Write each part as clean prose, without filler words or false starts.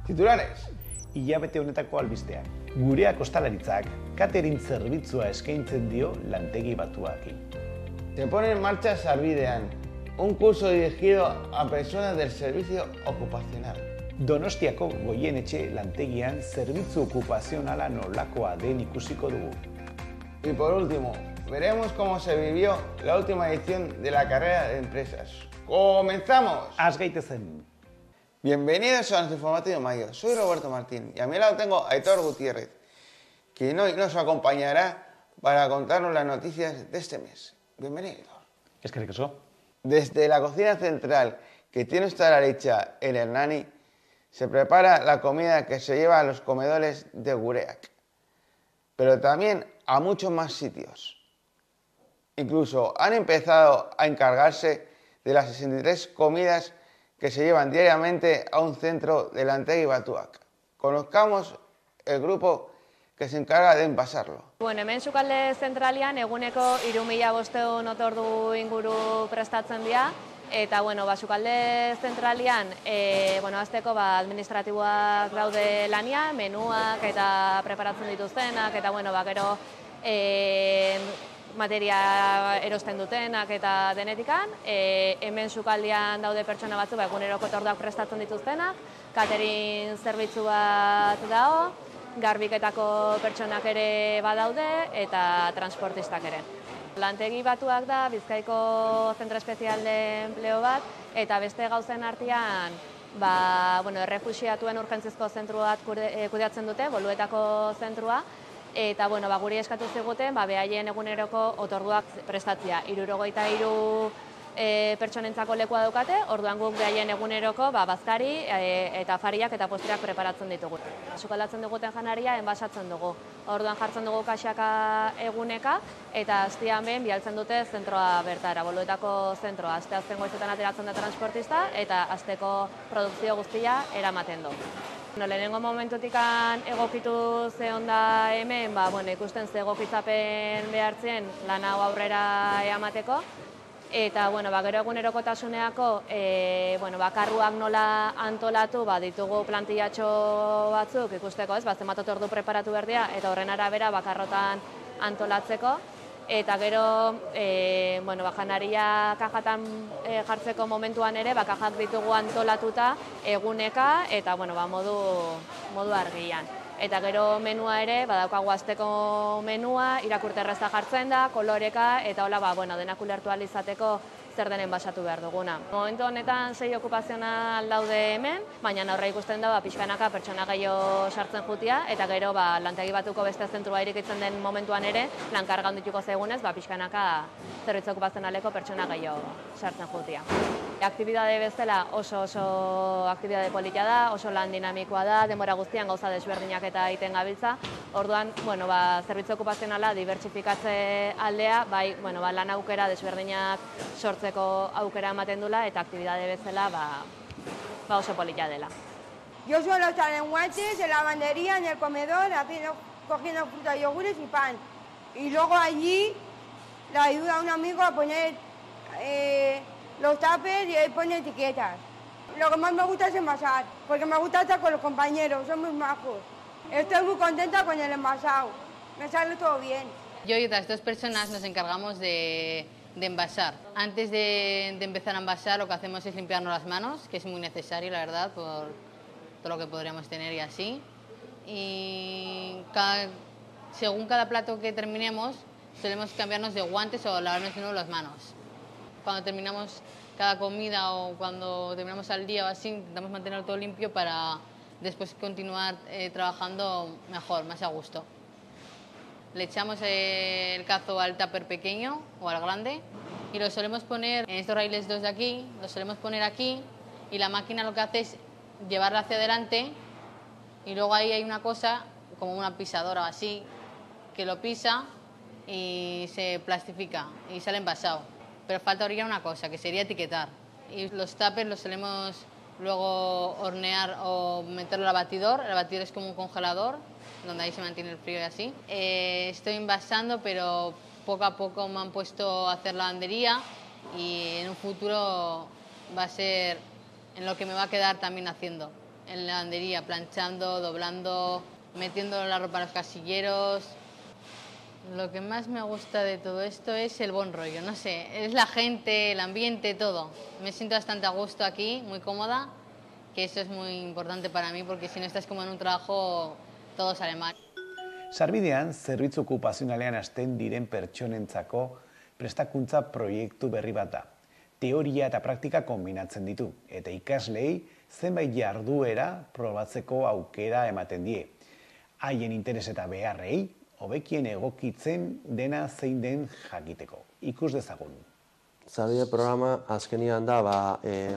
Titulares. Hilabete honetako albisteak. Gureak ostalaritzak catering zerbitzua eskaintzen dio lantegi batuaki. Se pone en marcha Sarbidean, un curso dirigido a personas del servicio ocupacional. Donostiako Goienetxe lantegian zerbitzu okupazionala nolakoa den ikusiko dugu. Y por último, veremos cómo se vivió la última edición de la carrera de empresas. ¡Comenzamos! Has gaitezen! Bienvenidos a nuestro informativo de mayo. Soy Roberto Martín y a mi lado tengo a Aitor Gutiérrez, quien hoy nos acompañará para contarnos las noticias de este mes. Bienvenido, Aitor. Eskerrik asko. Desde la cocina central que tiene nuestra Aralitza, el Hernani, se prepara la comida que se lleva a los comedores de Gureak, pero también a muchos más sitios. Incluso han empezado a encargarse de las 63 comidas que se llevan diariamente a un centro de Lantegi Batuak. Conozcamos el grupo que se encarga de envasarlo. Bueno, hemen sukalde zentralian eguneko 3.500 otordu inguru prestatzen dira. Eta, bueno, sukalde zentralian, azteko administratiboak daude lanian, menuak eta preparatzen dituztenak, eta, gero materia erosten dutenak eta denetikan. Hemen sukaldean daude pertsona batzu, eguneroko otorduak prestatzen dituztenak, catering zerbitzu bat dago, garbiketako pertsonak ere badaude eta transportistak ere. Lantegi Batuak da Bizkaiko Zentro Espezial de Empleo bat, eta beste gauzen artean errefuxiatuen urgentzizko zentru bat kudeatzen dute, Boluetako zentrua, eta guri eskatu ziguten behaien eguneroko otorduak prestatzea. 63 pertsonentzako lekua daukate, orduan guk behaien eguneroko bazkari eta afariak eta postriak preparatzen ditugu. Sukaldatzen duguten janaria enbasatzen dugu. Orduan jartzen dugu kaxaka eguneka eta astean behin bialtzen dute zentroa bertara, Boluetako zentroa. Asteazken goizetan ateratzen da transportista eta asteko produkzio guztia eramaten du. Lehenengo momentutik egokitu zehon da hemen, ikusten ze egokitzapen behartzen lan hau aurrera eamateko. Eta, gero egunerokotasuneako, karruak nola antolatu, ditugu plantillatxo batzuk ikusteko, zenbat otordu preparatu behar dira, eta horren arabera bakarrotan antolatzeko. Eta gero, janaria kajatan jartzeko momentuan ere, kajak ditugu antolatuta eguneka eta modu argian. Eta gero menua ere, badaukagu asteko menua, irakurte erraza jartzen da, koloreka, eta hola, denak ulertu ahal izateko zer denen basatu behar duguna. Momentu honetan 6 okupazional daude hemen, baina aurre ikusten da pixkanaka pertsona gehiago sartzen jutia, eta gero Lantegi Batuko beste zentrua irikitzen den momentuan ere, lankarga handituko zegunez, pixkanaka zerbitzu okupazionaleko pertsona gehiago sartzen jutia. Aktibidade bezala oso aktibidade polita da, oso lan dinamikoa da, denbora guztian gauza desberdinak eta egiten gabiltza. Orduan, zerbitzu okupazionala dibertsifikatze aldea, lan aukera desberdinak sortzeko aukera ematen dula eta aktibidade bezala oso polita dela. Yo suelo estar en guantes, en la lavandería, en el comedor, cogiendo fruta, yogures y pan. Y luego allí le ayuda a un amigo a poner los tuppers y él pone etiquetas. Lo que más me gusta es envasar, porque me gusta estar con los compañeros, son muy majos. Estoy muy contenta con el envasado, me sale todo bien. Yo y otras 2 personas nos encargamos de envasar. Antes de empezar a envasar lo que hacemos es limpiarnos las manos, que es muy necesario, la verdad, por todo lo que podríamos tener y así. Y según cada plato que terminemos, solemos cambiarnos de guantes o lavarnos de nuevo las manos. Cuando terminamos cada comida o cuando terminamos al día o así, intentamos mantener todo limpio para después continuar trabajando mejor, más a gusto. Le echamos el cazo al tupper pequeño o al grande y lo solemos poner en estos raíles 2 de aquí, lo solemos poner aquí y la máquina lo que hace es llevarla hacia adelante y luego ahí hay una cosa, como una pisadora o así, que lo pisa y se plastifica y sale envasado. Pero falta ahorita una cosa, que sería etiquetar. Y los tuppers los solemos luego hornear o meterlo al batidor. El batidor es como un congelador, donde ahí se mantiene el frío y así. Estoy envasando, pero poco a poco me han puesto a hacer lavandería y en un futuro va a ser en lo que me va a quedar también haciendo. en la lavandería, planchando, doblando, metiendo la ropa a los casilleros. Lo que más me gusta de todo esto es el buen rollo, no sé, es la gente, el ambiente, todo. Me siento bastante a gusto aquí, muy cómoda, que eso es muy importante para mí porque si no estás como en un trabajo, todo sale mal. Sarbidean, zerbitzu okupazionalean hasten diren pertsonentzako prestakuntza proiektu berri bat da. Teoria eta praktika kombinatzen ditu, eta ikasleei zenbait jarduera probatzeko aukera ematen die. Haien interes eta beharrei, hobekien egokitzen dena zein den jakiteko. Ikus dezagun. Sarbide programa azkenian da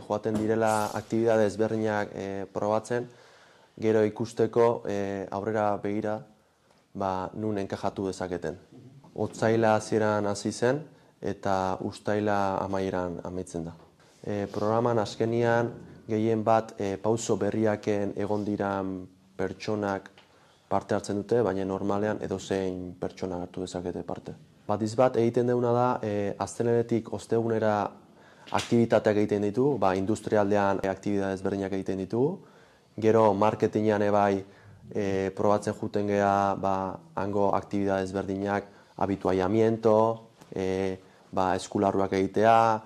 joaten direla aktibidade ezberdinak probatzen, gero ikusteko aurrera begira nun enkajatu dezaketen. Otsaila hasieran hasi zen eta uztaila amaieran amaitzen da. Programan azkenian gehien bat pauso berriaken egon diran pertsonak parte hartzen dute, baina normalean edozein pertsona hartu dezakete parte. Batiz bat egiten duguna da, astelehenetik ostegunera aktibitateak egiten ditugu, industrialdean aktibidade ezberdinak egiten ditugu, gero marketingean ebai probatzen juten geha hango aktibidade ezberdinak, habituallamiento, eskularruak egitea,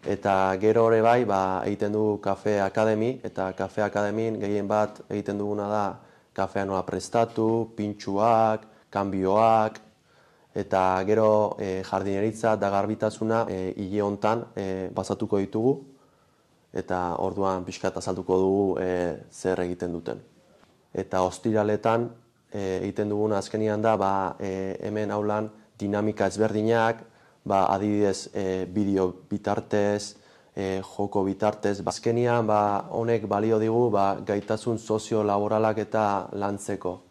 eta gero hori egiten dugu Kafe Akademi, eta Kafe Akademin gehien bat egiten duguna da kafea nola prestatu, pintxuak, kanbioak, eta gero jardineritza eta garbitasuna hile hontan basatuko ditugu, eta orduan pixkat azalduko dugu zer egiten duten. Eta ostiraletan egiten duguna azkenian da, hemen aulan dinamika ezberdinak, adibidez bideo bitartez, joko bitartez. Azkenian honek balio digu gaitasun sozio-laboralak eta lantzeko.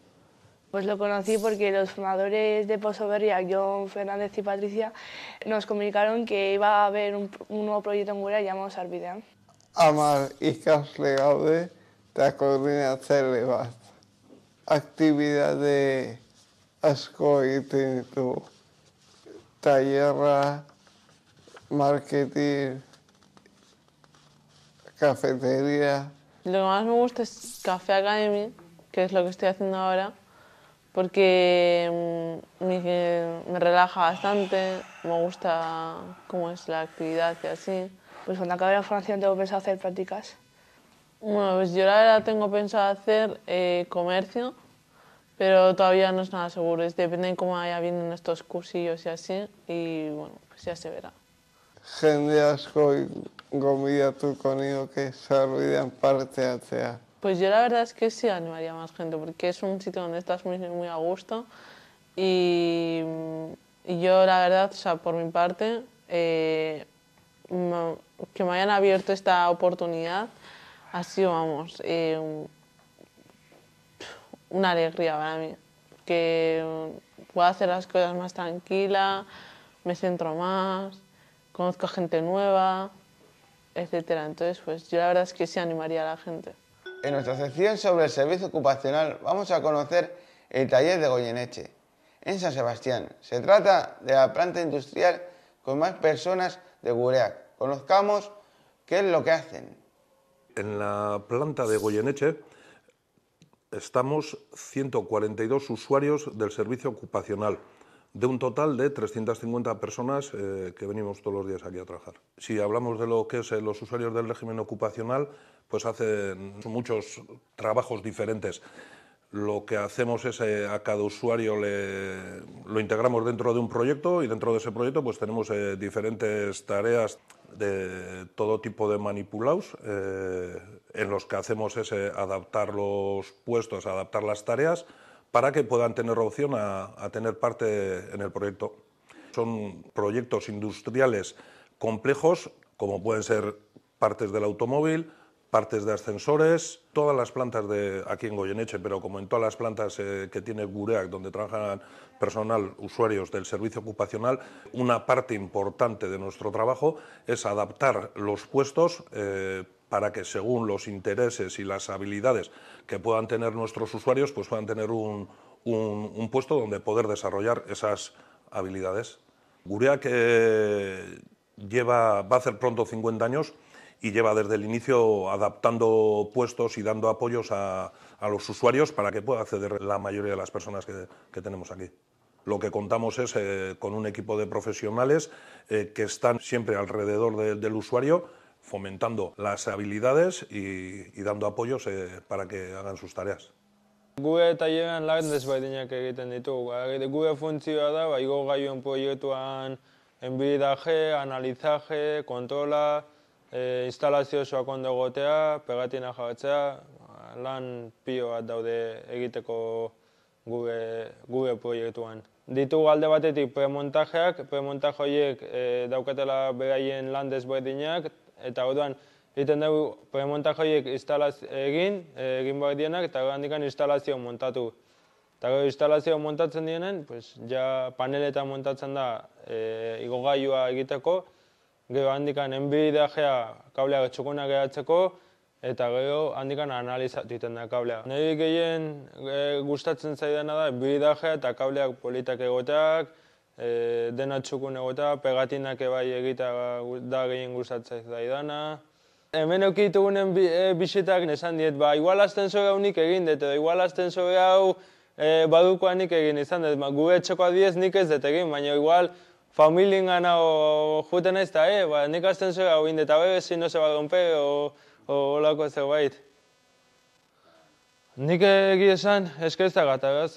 Pues lo conocí porque los formadores de Pozo Berriak, Jon Fernández y Patricia, nos comunicaron que iba a haber un nuevo proyecto en Gurea llamado Sarbidean. 10 ikasle gaude eta koordinatzaile bat. Aktibidade asko egiten ditugu. Tailerra, marketing, cafetería. Lo que más me gusta es Café Academy, que es lo que estoy haciendo ahora, porque me relaja bastante, me gusta cómo es la actividad y así. Pues cuando acabe la formación tengo pensado hacer prácticas. Bueno, pues yo la verdad tengo pensado hacer comercio, pero todavía no es nada seguro, depende de cómo vaya viendo estos cursillos y así, y bueno, pues ya se verá. Jende asko gonbidatuko nioke Sarbidean parte hartzea. Pues yo la verdad es que sí animaría a más gente, porque es un sitio donde estás muy, muy a gusto y yo la verdad, o sea, por mi parte, que me hayan abierto esta oportunidad ha sido, vamos, una alegría para mí, que puedo hacer las cosas más tranquila, me centro más, conozco gente nueva, etcétera. Entonces, pues yo la verdad es que sí animaría a la gente. En nuestra sección sobre el servicio ocupacional vamos a conocer el taller de Goyeneche, en San Sebastián. Se trata de la planta industrial con más personas de Gureak. Conozcamos qué es lo que hacen. En la planta de Goyeneche estamos 142 usuarios del servicio ocupacional, de un total de 350 personas que venimos todos los días aquí a trabajar. Si hablamos de lo que es los usuarios del régimen ocupacional, pues hacen muchos trabajos diferentes. Lo que hacemos es a cada usuario lo integramos dentro de un proyecto y dentro de ese proyecto pues tenemos diferentes tareas de todo tipo de manipulados en los que hacemos es adaptar los puestos, adaptar las tareas para que puedan tener opción a tener parte en el proyecto. Son proyectos industriales complejos, como pueden ser partes del automóvil, partes de ascensores, todas las plantas de aquí en Goyeneche, pero como en todas las plantas que tiene Gureak, donde trabajan personal, usuarios del servicio ocupacional, una parte importante de nuestro trabajo es adaptar los puestos para que según los intereses y las habilidades que puedan tener nuestros usuarios, pues puedan tener un puesto donde poder desarrollar esas habilidades. Gureak va a hacer pronto 50 años y lleva desde el inicio adaptando puestos y dando apoyos a los usuarios para que pueda acceder la mayoría de las personas que tenemos aquí. Lo que contamos es con un equipo de profesionales que están siempre alrededor del usuario, fomentando las habilidades y dando apoyos para que hagan sus tareas. Gure taileran lan desberdinak egiten ditugu. Gure funtzioa da, igogailuen proiektuan enbridaje, analizaje, kontrola, instalazio osoak ondo egotea, pegatina jartzea, lan pilo bat daude egiteko gure proiektuan. Ditugu alde batetik premontajeak, premontaje horiek daukatela beraien lan desberdinak, eta orduan egiten dugu premontaje horiek egin behar dienak, eta handikan instalazio montatu. Eta gero instalazio montatzen dienen, ja paneletan montatzen da igogailua egiteko, gero handikan enbidajea kableak txukunak geratzeko, eta gero handikan analizatu egiten da kablea. Niri gehien gustatzen zaidana da enbidajea eta kableak politak egoteak, dena txukun egotea, pegatinak bai egitea da gehien gustatzen zaidana. Hemen eukitugunen bisitak esan diet, igual ascensore hau nik egin dut, edo igual ascensore hau badukoa nik egin izan dut. Gure etxeko adibidez nik ez dut egin, baina igual familien gana juten naiz eta nik ascensore hau egin dut, eta si no se va a romper, o holako zerbait. Nik egi esan eskertza gata,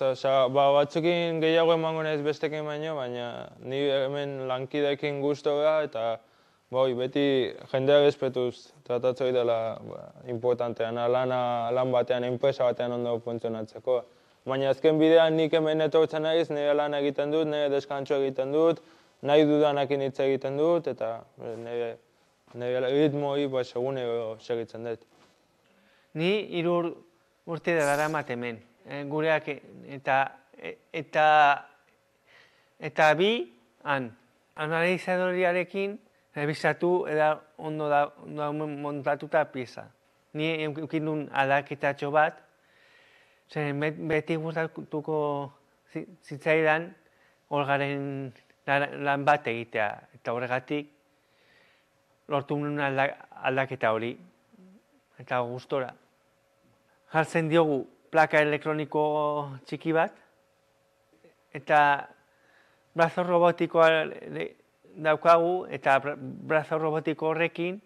batzukin gehiago emango naiz bestekin baina ni hemen lankideekin gustora eta beti jendea respetuz tratatzea dela importantean, lan batean, enpresa batean ondo funtzionatzeko. Baina azken bidean nik hemen etortzen naiz, nire lan egiten dut, nire deskantzua egiten dut, nahi dudanakin hitz egiten dut, eta nire ritmo hori segunero segitzen dut. Ni 3 urte daramat hemen, gureak eta bi han. Analizadoriarekin revisatu eta ondo da montatuta pieza. Ni eukin duen aldaketatxo bat, beti gustatuko zitzaidan Olgaren lan bat egitea, eta horregatik lortu nuen aldaketa hori, eta gustora. Jartzen diogu plaka elektroniko txiki bat, eta brazo robotikoa daukagu, eta brazo robotiko horrekin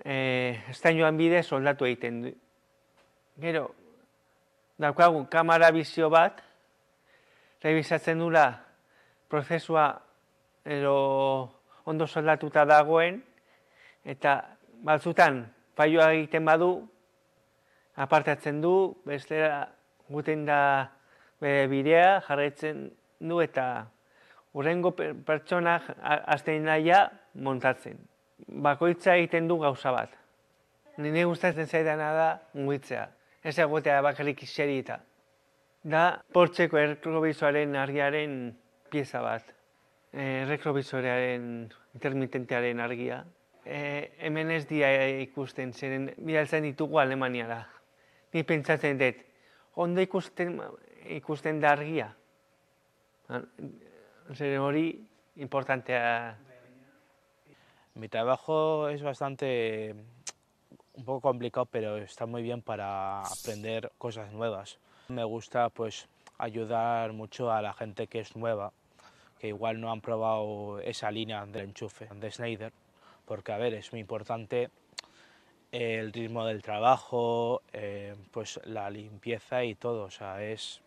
estainoan bidez soldatu egiten du. Gero, daukagu kamera bizio bat, rebisatzen dula prozesua ondo soldatuta dagoen, eta batzutan falloa egiten badu, apartatzen du, bestera guten da bere bidea, jarraitzen du eta hurrengo pertsonak hasten naia montatzen. Bakoitza egiten du gauza bat. Nire gustatzen zaidana da mugitzea. Ez egotea bakarrik iserita. Da Porscheko erretrobisoaren argiaren pieza bat. Erretrobisorearen intermitentearen argia. Hemen ez dira ikusten, zeren bidaltzen ditugu Alemaniara. Ni pentsatzen dut, ondo ikusten da argia. Zeren hori importantea. Mi trabajo es bastante un poco complicado, pero está muy bien para aprender cosas nuevas. Me gusta pues ayudar mucho a la gente que es nueva, que igual no han probado esa línea del enchufe de Schneider, porque a ver, es muy importante el ritmo del trabajo, pues la limpieza y todo, o sea, es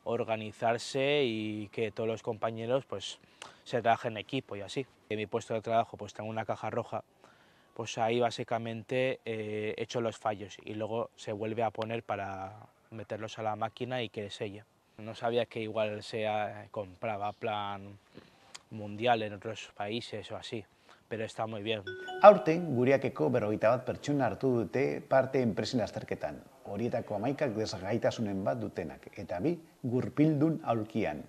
organizarse y que todos los compañeros pues se trabajen en equipo y así. En mi puesto de trabajo pues tengo una caja roja, pues ahí básicamente echo los fallos y luego se vuelve a poner para meterlos a la máquina y que selle. No sabía que igual se compraba plan mundial en otros países o así, pero está muy bien. Aurten, Gureakeko 51 pertsona hartu dute parte enpresen azterketan. Horietako 11 desgaitasunen bat dutenak, eta 2 gurpildun aulkian.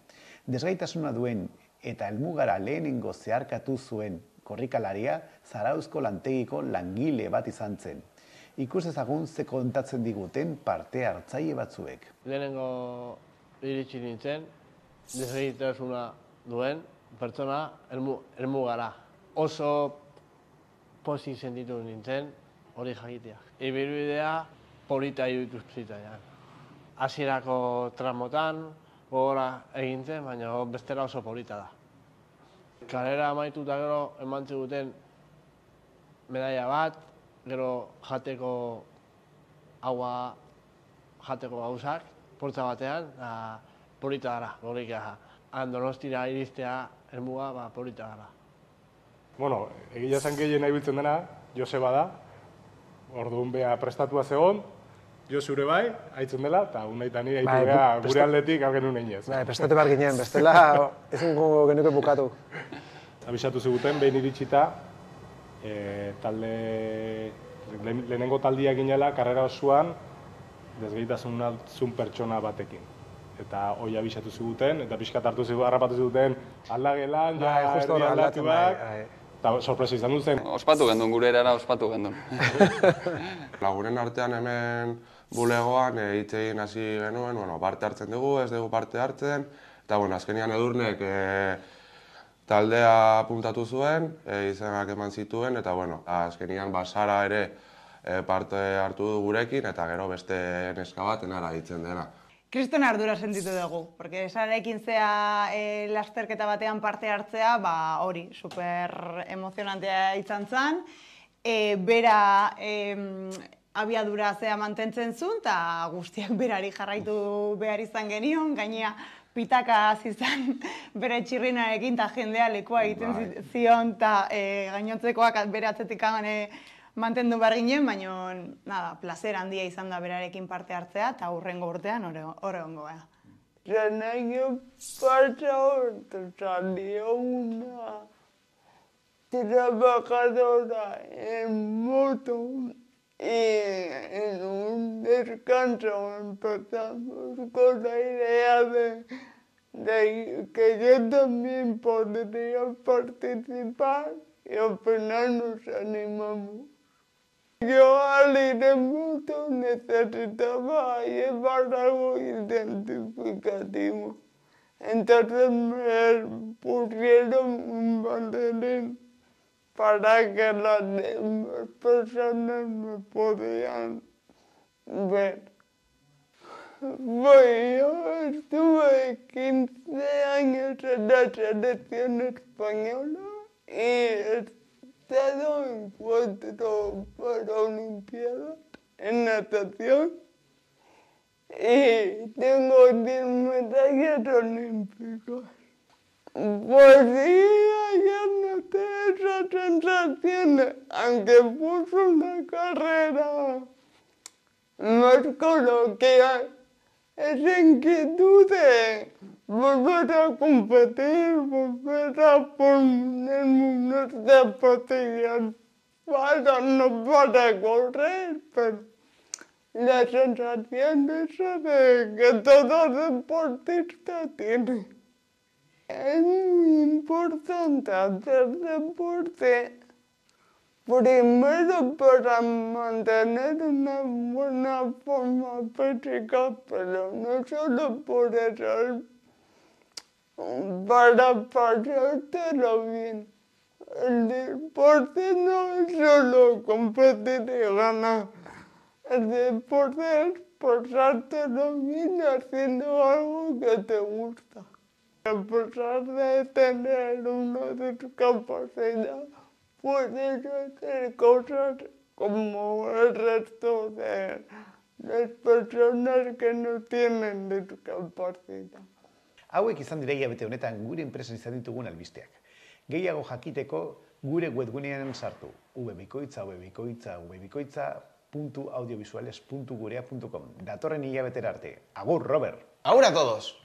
Desgaitasuna duen eta helmugara lehenengo zeharkatu zuen korrikalaria Zarauzko lantegiko langile bat izan zen. Ikus ezagun ze kontatzen diguten parte hartzaile batzuek. Lehenengo iritsi nintzen, desgaitasuna duen pertsona helmugara. Oso pozik sentitu nintzen hori jakitea. Ibilbidea polita iruditu zitzaidan. Hasierako tramotan gogora egin zen, baina bestela oso polita da. Karrera amaitu eta gero eman ziguten medaia bat, gero jateko agua, jateko gauzak, portza batean, polita gara, gorik gara. Donostira iristea helmuga polita gara. Bueno, egia esan gehien nahi biltzen dena, Joseba da, orduan beha prestatua zegoen, Josure bai, haitzen dela, eta unaitan nire haitu beha gure aldetik algen unein ez. Prestatu behar ginen, bestela ezin genuke bukatu. Abisatu ziguten, behin iritsita, lehenengo taldia ginela, karrera osoan, desgaitasun pertsona batekin. Eta hoi abisatu ziguten, eta pixkat harrapatu ziguten aldagelan, erdi aldatuak, eta sorpresa izan dut zen. Ospatu gendun, gure erara ospatu gendun. Lagunen artean hemen bulegoan hitz egin hasi genuen, parte hartzen dugu, ez dugu parte hartzen, eta azkenian Edurnek taldea puntatu zuen, izenak eman zituen, eta azkenian Sara ere parte hartu du gurekin, eta gero beste neska bat enara hitzen dena. Kriston ardura sentitu dugu, porque Sararekin zea lasterketa batean parte hartzea, hori, super emozionantea izan zen. Bera abiadura zea mantentzen zuen, eta guztiak berari jarraitu behar izan genion, gainea pitaka zizan bere txirrinarekin, eta jendea lekoa egiten zion, eta gainontzekoak bere atzetik mantendu behar ginen, baina plazer handia izan da berarekin parte hartzea, eta hurrengo urtean hori ongo beha. El año pasado salió una trabajadora en moto y en un descanso empezamos con la idea de que yo también podría participar y al final nos animamos. Yo al ir en moto necesitaba llevar algo identificativo. Entonces me pusieron un banderín para que las demás personas me podían ver. Yo estuve 15 años en la selección española y he estado en 4 Paralimpiadas en natación y tengo 10 medallas olímpicas. Pues sí, ayer noté esas sensaciones, aunque fue una carrera más coloquial, esa inquietud de volver a competir, volver a ponerme unas zapatillas no para correr, pero la sensación esa de que todo deportista tiene. Es muy importante hacer deporte, primero para mantener una buena forma física, pero no solo por eso, para pasártelo bien. El deporte no es solo competir y ganar. El deporte es pasártelo bien haciendo algo que te gusta. A pesar de tener una discapacidad, puedes hacer cosas como el resto de las personas que no tienen discapacidad. Hauek izan dira hilabete honetan gure enpresan izan ditugun albisteak. Gehiago jakiteko gure webgunean sartu www.audiovisuales.gurea.com. Datorren hilabetera arte. Agur, Robert! Agur a todos!